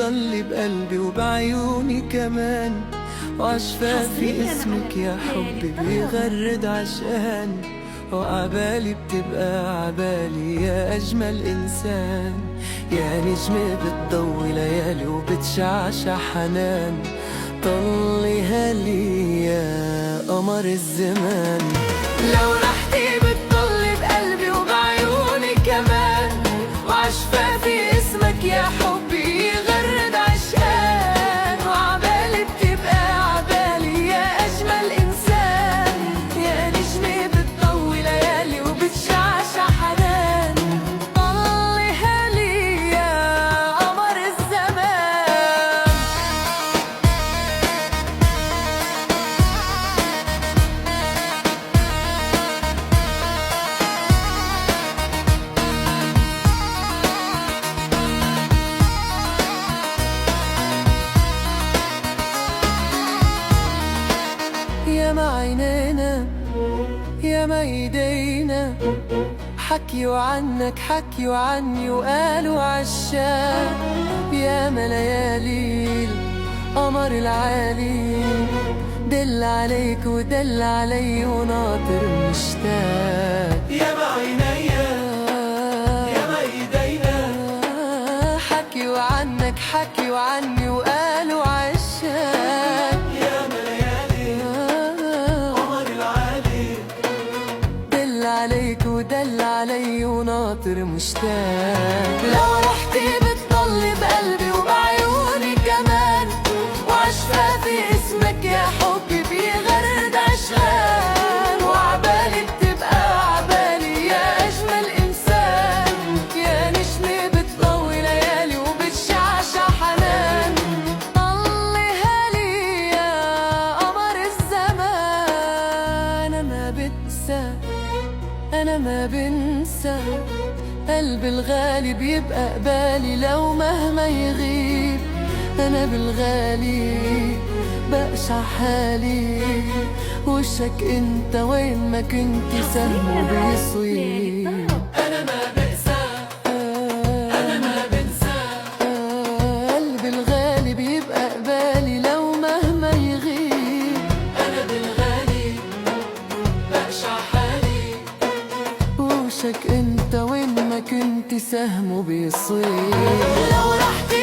بتضل بقلبي وبعيوني كمان، وعشفافي اسمك يا حبي بيغرد عشقان، وعبالي بتبقى عبالي يا أجمل إنسان، يا نجمة بتضوي ليالي وبتشعشع حنان، طلي هالي يا قمر الزمان. لو رحتي بتضلي بقلبي وبعيوني كمان، وعشفافي اسمك يا حبي يغرد عشقان، وعبالي بتبقى عبالي يا أجمل إنسان، يا نجمة بتضوي ليالي وبتشعشع حنان، طلي هالي يا قمر الزمان. يا ما عينينا يا ما ايدينا حكيوا عنك حكيوا عني وقالوا عشاق، يا ما ليالي القمر العالي دل عليك ودل علي وناطر مشتاق. يا ما عينيا يا ما ايدينا حكيوا عنك حكيوا عني وقالوا عشاق، يا ما ليالي القمر العالي دل عليك ودل علي وناطر مشتاق. لو رحتي بتضلي بقلبي وبعيوني كمان، وعشفافي اسمك يا حبي بيغرد عشقان، وعبالي بتبقى عبالي يا أجمل إنسان، يا نجمة بتضوي ليالي وبتشعشع حنان، طلي هالي يا قمر الزمان. أنا ما بنسى قلبي الغالي بيبقى قبالي لو مهما يغيب، أنا بالغالي بقشع حالي، وشك انت وين ما كنت سهمه بيصيب. أنا ما بنسى أنا ما بنسى قلبي الغالي بيبقى قبالي لو مهما يغيب، أنا بالغالي بقشع حالي، وشك انت وين ما كنت سهمه بيصيب. لو رحتي